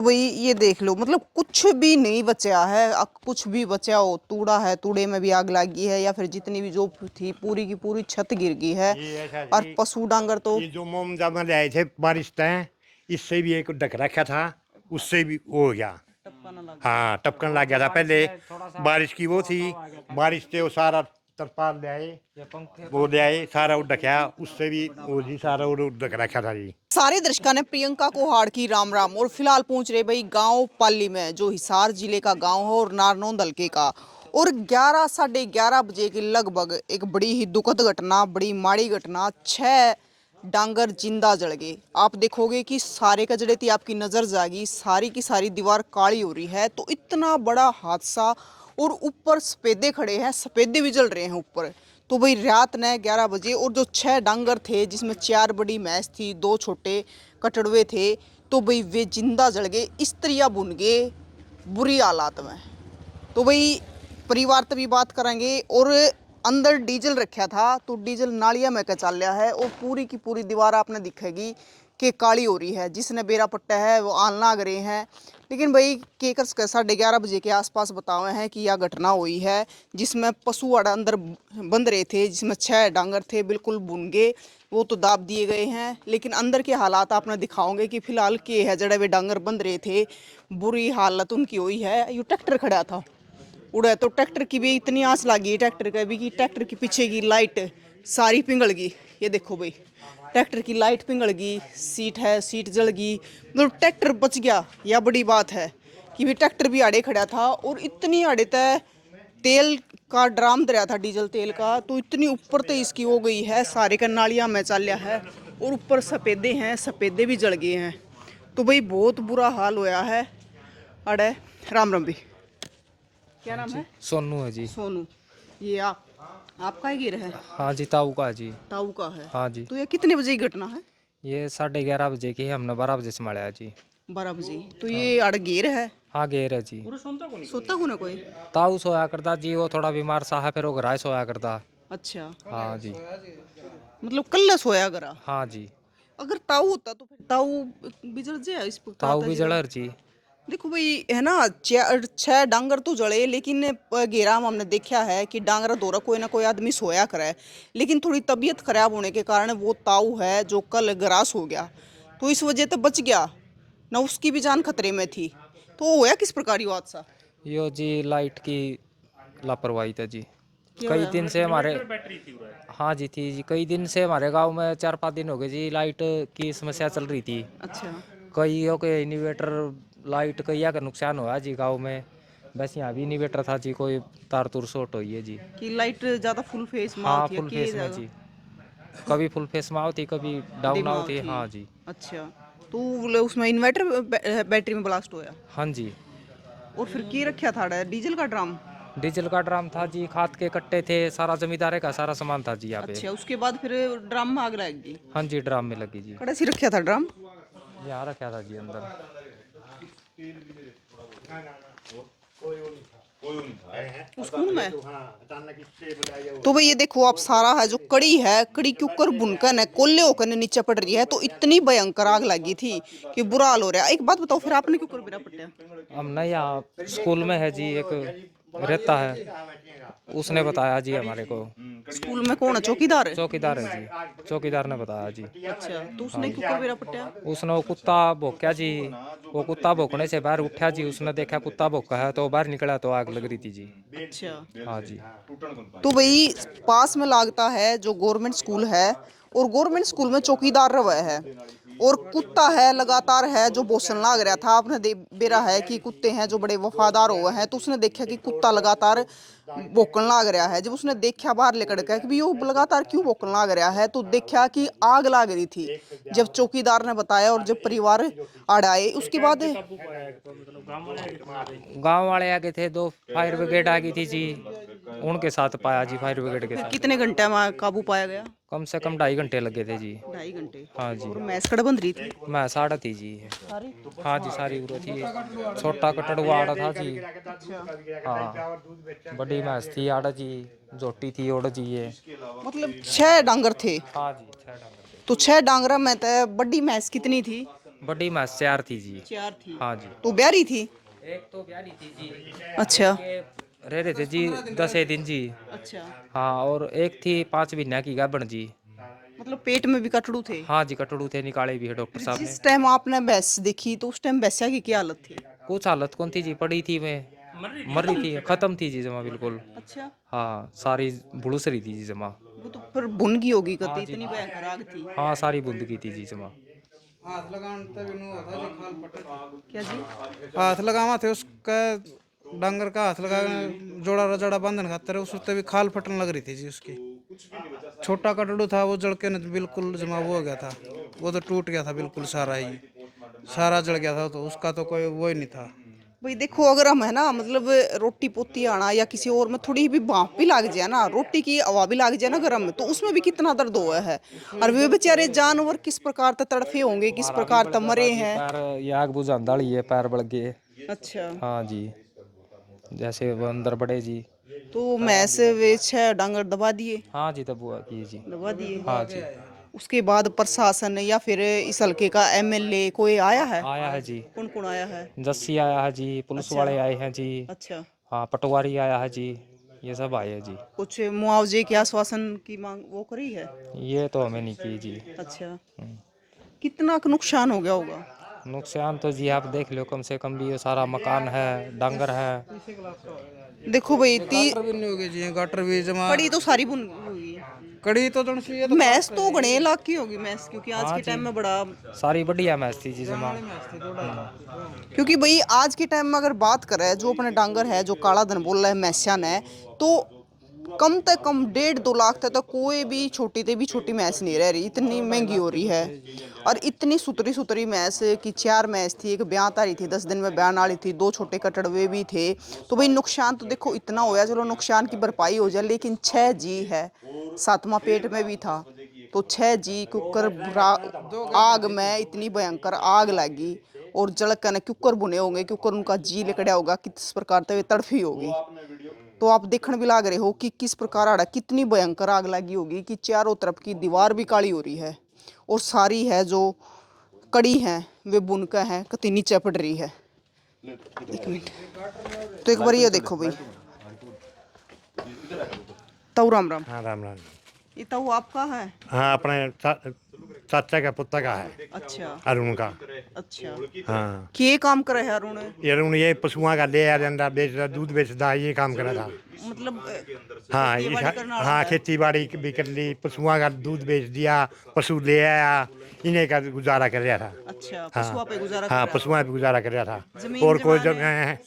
वही ये देख लो, मतलब कुछ भी नहीं बचा है। कुछ भी बचा हो, तूड़ा है, तूड़े में भी आग लगी है, या फिर जितनी भी जो थी पूरी की पूरी छत गिर गई है। ये ऐसा और जी, पशु डांगर तो ये जो मोमजा में लाए थे बारिश तय, इससे भी एक ढक रखा था, उससे भी वो हो गया। हाँ, टपकन लग गया था पहले। बारिश की वो थी, बारिश से वो सारा तरपाल ले आए, वो ले आए, सारा वो ढका, उससे भी वो जी सारा वो ढक रखा था जी। सारे दर्शकों ने प्रियंका को हाड़ की राम राम। और फिलहाल पहुंच रहे भाई गांव पाली में, जो हिसार जिले का गांव है और नारनौंद हल्के का। और 11 साढ़े 11 बजे के लगभग एक बड़ी ही दुखद घटना, बड़ी माड़ी घटना। 6 डांगर जिंदा जल गए। आप देखोगे कि सारे कचड़े थी, आपकी नजर जाएगी, सारी की सारी दीवार काली हो रही है। तो इतना बड़ा हादसा, और ऊपर सफेदे खड़े हैं, सफेदे भी जल रहे हैं ऊपर। तो भाई रात ने 11 बजे, और जो 6 डांगर थे, जिसमें 4 बड़ी भैंस थी, 2 छोटे कटड़वे थे, तो भाई वे जिंदा जल गए, स्त्रियां बुन गए बुरी हालात में। तो भाई परिवार तभी बात करेंगे। और अंदर डीजल रखा था, तो डीजल नालिया में चल रहा है, और पूरी की पूरी दीवार आपने दिखेगी कि काली हो रही है। जिसने बेरा पट्टा है वो आल नाग रहे हैं। लेकिन भाई केकर्स का 11:30 बजे के आसपास बताए हैं कि यह घटना हुई है, जिसमें पशु आड़ा अंदर बंध रहे थे, जिसमें 6 डांगर थे, बिल्कुल बुन गए, वो तो दाब दिए गए हैं। लेकिन अंदर के हालात आपने दिखाओगे कि फिलहाल के है, जड़े वे डांगर बंध रहे थे, बुरी हालत उनकी हुई है। यू ट्रैक्टर खड़ा था उड़ा, तो ट्रैक्टर की भी इतनी आंच लगी ट्रैक्टर का भी कि ट्रैक्टर की पीछे की लाइट सारी पिघल गई। ये देखो भाई, ट्रैक्टर की लाइट पिघल गई, सीट है, सीट जल गई, मतलब ट्रैक्टर बच गया। यह बड़ी बात है कि भी ट्रैक्टर भी आड़े खड़ा था, और इतनी आड़े तय तेल का ड्राम दरिया था, डीजल तेल का, तो इतनी ऊपर तो इसकी हो गई है, सारे का नालियाँ में चालिया है, और ऊपर सफेदे हैं, सफेदे भी जल गए हैं। तो भाई बहुत बुरा हाल होया है अड़े। राम राम भी। क्या नाम है? सोनू है जी। सोनू। ये आपका ही गिर है? हाँ जी, ताऊ का जी। ताऊ का है? हाँ जी, तो ये कितने बजे की घटना है? ये 11:30 बजे की है, हमने 12 बजे संभाला जी। 12 बजे? तो ये अड़ गिर है? हाँ, गेर है जी। सोता को ना कोई? ताऊ सोया करता जी, वो थोड़ा बीमार सा है, फिर वो घर सोया करता। अच्छा, हाँ जी। मतलब कल सोया करा। हाँ जी, अगर ताऊ होता तो फिर ताऊ बिजड़ जाए इस ताऊ ताता भी जी का। जड़र जी। देखो भाई, है ना, 6 डांगर तो जड़े, लेकिन घेरा में हमने देखा है कि डांगर दौरा कोई ना कोई आदमी सोया करे। लेकिन थोड़ी तबीयत खराब होने के कारण वो ताऊ है जो कल ग्रास हो गया, तो इस वजह तो बच गया ना, उसकी भी जान खतरे में थी। तो होया किस प्रकार ये हादसा? यो जी लाइट की लापरवाही था जी। क्या कई होया? दिन से हमारे, हाँ जी थी जी, कई दिन से हमारे गांव में 4-5 दिन हो गए जी, लाइट की समस्या चल रही थी। अच्छा, कईयों के इन्वर्टर लाइट कईया का नुकसान हुआ जी गांव में। बस यहाँ भी इन्वर्टर था जी, कोई तार तुर शॉर्ट हुई है जी। कि लाइट ज्यादा फुल फेस में हाँ, होती है फुल कि फेस में जी, कभी फुल फेस में होती, कभी डाउन डिमा होती। होती? हाँ जी। अच्छा, तो उसमें इन्वर्टर बैटरी में ब्लास्ट होया? हाँ जी, और फिर की रखा था डीजल का ड्रम? डीजल का ड्राम था जी, खाद के कट्टे थे, सारा जमींदारे का सारा सामान था जी यहाँ पे। अच्छा, उसके बाद फिर ड्रम में आग लग गई? हाँ जी, ड्राम में लगी जी। कड़े से रखा था ड्रम? यहाँ रखा था जी अंदर। स्कूल में? तो भाई ये देखो आप, सारा है जो कड़ी है, कड़ी के ऊपर बुनकर है, कोल्ले होकर नीचे पड़ रही है। तो इतनी भयंकर आग लगी थी कि बुरा हाल हो रहा है। एक बात बताओ, फिर आपने क्यों कर बिना पट्टा? हम नहीं, यहाँ स्कूल में है जी, एक रहता है, उसने बताया जी हमारे को। स्कूल में कौन है, चौकीदार है? चौकीदार है जी, चौकीदार ने बताया जी। अच्छा, तो उसने क्यों कर बिना पट्टा? उसने वो कुत्ता भौंका जी, वो कुत्ता भौंकने से बाहर उठा जी, उसने देखा कुत्ता भौंका है तो बाहर निकला तो आग लग रही थी जी। अच्छा, हाँ जी। तो भाई पास में लागता है जो गवर्नमेंट स्कूल है, और गवर्नमेंट स्कूल में चौकीदार रहा है, और कुत्ता है लगातार है जो भौंकने लग रहा था। आपने बेरा है कि कुत्ते हैं जो बड़े वफादार हुए हैं, तो उसने देखा कि कुत्ता लगातार भौंकने लग रहा है। जब उसने देखा बाहर लेकर के कि भी वो लगातार क्यों भौंकने लग रहा है, तो देखा कि आग लग रही थी। जब चौकीदार ने बताया और जब परिवार आड़ आए, उसके बाद गांव वाले आ गए थे, 2 फायर ब्रिगेड आ गई थी जी, उनके साथ पाया जी, फायर ब्रिगेड के फिर साथ। कितने घंटे में काबू पाया गया? कम से कम 2.5 घंटे लगे थे जी। 2.5 घंटे? हाँ जी। और मैस कड़ बंद रही थी मैं साड़ा थी जी। सारी? हाँ जी, सारी उरो थी, छोटा कटड़ुआ आड़ा था जी। अच्छा, हाँ, बड़ी भैंस थी आड़ा जी, जोटी थी ओड़ जी ये। मतलब 6 डांगर थे? हाँ जी, 6 डांगर थे। तो 6 डांगरा में तो बड़ी भैंस कितनी थी? बड़ी भैंस 4 थी जी। 4 थी। हाँ जी। तो ब्यारी थी। एक तो ब्यारी थी जी। अच्छा के रह रहे थे जी 10 दिन जी। अच्छा। हाँ, और एक थी 5 महीना की गाभण जी। मतलब पेट में भी कटड़ू थे। हाँ जी, कटड़ू थे, निकाले भी है डॉक्टर फिर साहब ने। जिस टाइम आपने भैंस देखी तो उस टाइम भैंसिया की क्या हालत थी? कुछ हालत कौन थी जी, पड़ी थी मैं, मर रही थी, खत्म थी जी जमा बिल्कुल। अच्छा। हाँ, सारी बुड़ुस रही थी जी जमा। वो तो फिर भुन गई होगी कति, हाँ जी। इतनी भयंकर आग थी। हाँ, सारी बूंद की थी जी जमा। हाथ लगान तभी नु होता जी खाल पटे। क्या जी? हाथ लगावा थे उसका, डांगर का हाथ लगा जोड़ा रजड़ा बांधन खातर उस उसते भी खाल फटने लग रही थी जी उसकी। छोटा कटड़ू था वो जल के न बिल्कुल जमा वो हो गया था, वो तो टूट गया था बिल्कुल सारा ही, सारा जल गया था, तो उसका तो कोई वो ही नहीं था। भाई देखो, अगर हम है ना मतलब रोटी पोती आना या किसी और में थोड़ी भी भाप भी लग जाए ना, रोटी की हवा भी लग जाए ना गर्म में, तो उसमें भी कितना दर्द हुआ है। और वे बेचारे जानवर किस प्रकार से तड़फे होंगे, किस प्रकार से मरे हैं। पैर ये आग बुझाने वाली है, पैर बढ़ गए। अच्छा। हाँ जी, जैसे वो अंदर बढ़े जी। तो भैंस वे 6 डांगर दबा दिए। हाँ जी, तब हुआ की जी। दबा दिए। हाँ जी। उसके बाद प्रशासन या फिर इस हल्के का एमएलए कोई आया है? आया है जी, कौन कौन आया है? जस्सी आया है जी, पुलिस अच्छा। वाले आए हैं जी। अच्छा। हाँ, पटवारी आया है जी, ये सब आए हैं जी। कुछ मुआवजे के आश्वासन की मांग वो करी है? ये तो हमें नहीं की जी। अच्छा। कितना का नुकसान हो गया होगा? नुकसान तो जी आप देख लो, कम से कम भी ये सारा मकान है, डांगर है। देखो भाई गाटर भी नहीं हो गए जी, गाटर भी जमा कड़ी तो सारी बुन होगी। कड़ी तो जन सी ये तो मैस तो घने लाख की होगी मैस, क्योंकि आज हाँ के जी, टाइम में बड़ा, सारी बढ़िया मैच थी जी जमा। क्योंकि भाई आज के टाइम में अगर बात करें जो अपने डांगर है, जो काला धन बोल रहा है मैस्यान है, तो कम से कम 1.5-2 लाख तक तो कोई भी छोटी से भी छोटी मैस नहीं रह रही, इतनी महंगी हो रही है। और इतनी सुतरी सुतरी मैस की 4 मैस थी, एक ब्याह तारी थी, 10 दिन में ब्याह वाली थी, 2 छोटे कटड़वे भी थे। तो भाई नुकसान तो देखो इतना होया, चलो नुकसान की भरपाई हो जाए, लेकिन 6 जी है, 7वां पेट में भी था, तो 6 जी कुकर आग में इतनी भयंकर आग लगी और जलकन कुकर बुने होंगे, कुकर उनका जी लिकड़ा होगा, किस प्रकार से तड़फी होगी। तो आप देखने भी लाग रहे हो कि किस प्रकार आड़ा कितनी भयंकर आग लगी होगी कि चारों तरफ की दीवार भी काली हो रही है और सारी है जो कड़ी है वे बुनकर है कति नीचे पड़ रही है। एक मिनट, तो एक बार ये देखो भाई। ताऊ राम राम। हाँ राम राम। ये ताऊ आपका है? हाँ अपने चाचा का पुत्र का है, अच्छा अरुण का। अच्छा। हाँ के काम करे है अरुण? ये अरुण ये पशुओं का ले आ अंडा बेचता, दूध बेचता, ये काम करा था। मतलब हाँ खेतीबाड़ी करने वाला हाँ है? खेती बाड़ी भी कर ली, पशुओं का दूध बेच दिया, पशु ले आया, इन्हें का गुजारा कर रहा था। अच्छा, हाँ पशुओं पे गुजारा कर हाँ रहा पशुओं पे गुजारा कर रहा था। जमीन और कोई जमाने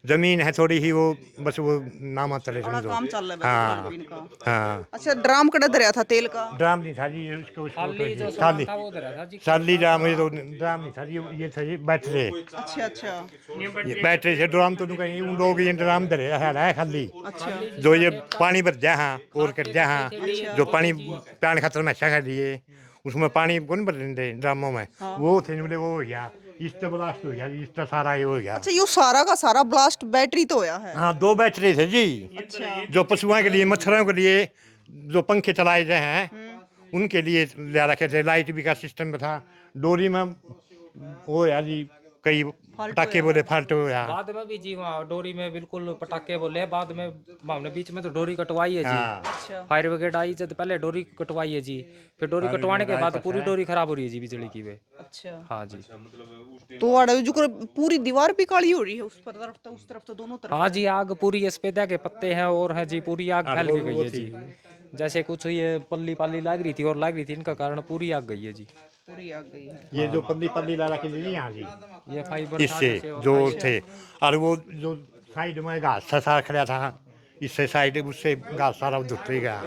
जमीन है थोड़ी ही, वो बस वो नामात्र है बड़ा समझो। काम चल रहा है वैसे हाँ खान पीन का। हाँ अच्छा, ड्राम कड़ा धरया था तेल का? ड्राम नहीं था जी, उसको उसको खाली जो सामान साली था वो धरा था जी। साली ड्राम, ये तो ड्राम नहीं था जी, ये था जी बैटरी। अच्छा अच्छा ये बैटरी से ड्राम तो कहीं उन लोग ये ड्राम धरे है खाली, अच्छा जो ये पानी भर जा हाँ और कर जा हाँ, जो पानी पानी खतर में अच्छा कर दिए, उसमें पानी कौन भर लेते ड्रामों में, वो थे बोले वो हो गया, इससे ब्लास्ट हो गया, इससे सारा ये हो गया। अच्छा, ये सारा का सारा ब्लास्ट बैटरी तो होया है? हाँ 2 बैटरी थे जी, अच्छा जो पशुओं के लिए, मच्छरों के लिए, जो पंखे चलाए गए हैं उनके लिए ले रखे थे, लाइट भी का सिस्टम था, डोरी में वो यार जी कई पटाखे बोले फाल्ट हो गया। बाद में भी जी वहाँ डोरी में बिल्कुल पटाखे बोले, बाद में हमने बीच में तो डोरी कटवाई है जी। हाँ अच्छा फायर ब्रिगेड आई जब पहले डोरी कटवाई है जी, फिर डोरी कटवाने के बाद पूरी डोरी खराब हो रही है जी बिजली की वे। अच्छा। हाँ जी। तो आड़े जो पूरी दीवार भी काली हो रही है, उस पर तरफ तो उस तरफ तो दोनों तरफ। हाँ जी, आग पूरी सफेदा के पत्ते हैं और है जी, पूरी आग फैल भी गई है जी। जैसे कुछ ये पल्ली पाली लाग रही थी और लाग रही थी, इनका कारण पूरी आग गई है जी। पूरी आग गई है। ये जो पल्ली पल्ली ला रखी थी यहाँ जी, ये फाइबर था इससे जैसे और जो फाइबर- थे, और वो जो साइड में घास सारा खड़ा था, इससे साइड उससे घास सारा धुट गया,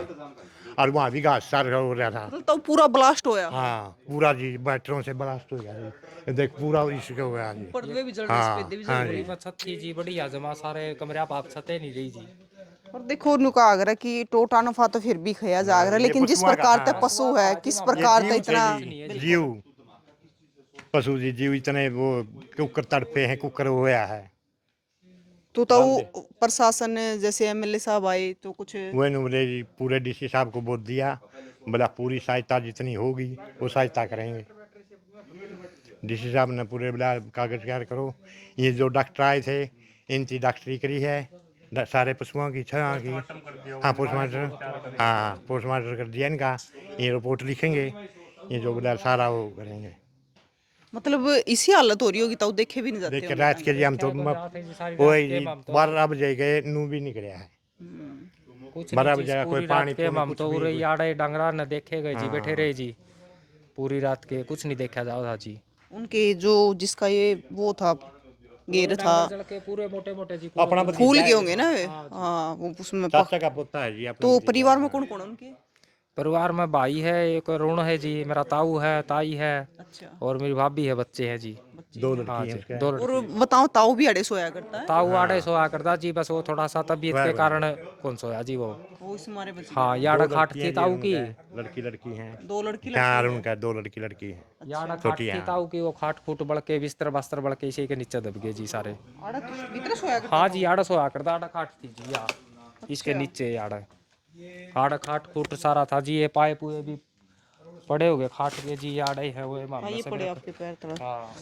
और वहाँ भी घास सारा हो रहा था। मतलब तो पूरा ब्लास्ट होया। हाँ पूरा जी बैटरों से ब्लास्ट हो गया जी, देख पूरा इसके हो गया जी। ऊपर वे भी जल रहे, हाँ सफेदे भी हाँ जल रही। जी। में छत थी जी, बढ़िया जमा सारे कमरे आप छतें नहीं रही जी। और देखो नुका आगरा कि टोटा नफा तो फिर भी खया जागरा, लेकिन जिस पशुओं का, प्रकार से हाँ। पशु है, किस ये प्रकार से जीव थे इतना जी, जीव पशु जी, जीव इतने वो कुकर तड़पे हैं, कुकर होया है। तो प्रशासन जैसे एमएलए साहब आए तो कुछ? वो ने बोले जी पूरे डीसी साहब को बोल दिया, बोला पूरी सहायता जितनी होगी वो सहायता करेंगे। डीसी साहब ने पूरे बिला कागज तैयार करो। ये जो डॉक्टर आए थे इनकी डॉक्टरी करी है, सारे पशुओं की छह की। हाँ पोस्टमार्टम, हाँ पोस्टमार्टम कर दिया इनका। ये रिपोर्ट लिखेंगे, ये जो बिला सारा वो करेंगे। मतलब इसी हालत हो रही होगी तो देखे भी नहीं जाते देख के होंगे। रात के लिए हम तो वही 12 बजे गए, नू भी निकले है। कुछ 12 नहीं बजे जी, कोई पूरी पानी रात के पूनी हम कुछ तो भी उरे कुछ- याड़े डंगरा न देखे गए जी, बैठे हाँ। रहे जी पूरी रात के, कुछ नहीं देखा जाओ था जी। उनके जो जिसका ये वो था गेर था, जल के पूरे मोटे मोटे जी अपना फूल के होंगे ना वे। हाँ वो उसमें चाचा का पोता है जी अपना। तो परिवार में कौन कौन है उनके? परिवार में भाई है, एक ऋण है जी, मेरा ताऊ है, ताई है, अच्छा। और मेरी भाभी है, बच्चे हैं जी। 2 हाँ लड़की जी, हैं उसके। 2 और लड़की। बताओ ताऊ भी अड़े सोया करता है? ताऊ आड़े सोया करता जी, बस वो थोड़ा सा तबीयत के वाह, कारण कौन सोया जी वो। वो इस मारे बच हाँ गया। याड़ा 2 खाट लड़कियां थी जी ताऊ की, उनका, लड़की हैं। 2 लड़की हाँ लड़की उनका 2 लड़की हैं। याड़ा खाट छोटी थी हैं। ताऊ की, वो खाट फूट बढ़ के बिस्तर बस्तर बढ़ के इसी के नीचे दब गए जी सारे। आड़ा भीतर सोया करता हाँ जी आड़ा सोया करता, आड़ा खाट थी जी यार, इसके नीचे आड़ा आड़ा खाट खूट सारा था जी। ये पाए पुए भी पड़े हो गए खाट के जी, आड़े है वो हाँ, मामला ये से पड़े मेरा आपके पैर तरफ। हाँ।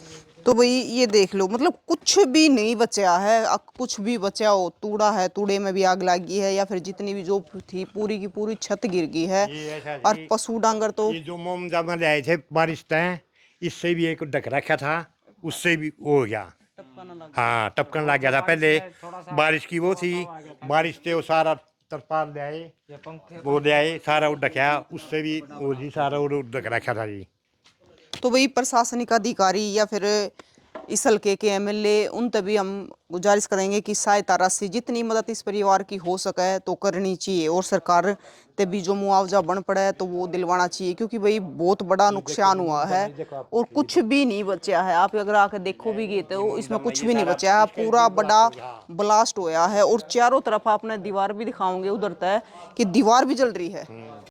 तो भाई ये देख लो, मतलब कुछ भी नहीं बचा है। कुछ भी बचा हो, तूड़ा है, तूड़े में भी आग लगी है, या फिर जितनी भी जो थी पूरी की पूरी छत गिर गई है। ये ऐसा और जी, पशु डांगर तो ये जो मोम जब ले आए थे बारिश तय, इससे भी एक ढक रखा था, उससे भी वो हो गया। हाँ टपकन लग गया था पहले। बारिश की वो थी, बारिश से वो सारा तरपाल ले आए, ये पंखे वो ले आए सारा वो ढका, उससे भी वो जी सारा वो ढक रखा था जी। तो वही प्रशासनिक अधिकारी या फिर इस हल्के के एमएलए, उन तभी हम गुजारिश करेंगे कि सहायता राशि जितनी मदद इस परिवार की हो सके तो करनी चाहिए, और सरकार तभी जो मुआवजा बन पड़ा है तो वो दिलवाना चाहिए, क्योंकि भाई बहुत बड़ा नुकसान हुआ है और कुछ भी नहीं बचा है। आप अगर आके देखो भी गए तो इसमें कुछ भी नहीं बचा है, पूरा बड़ा ब्लास्ट होया है। और चारों तरफ आपने दीवार भी दिखाओगे उधर तक कि दीवार भी जल रही है।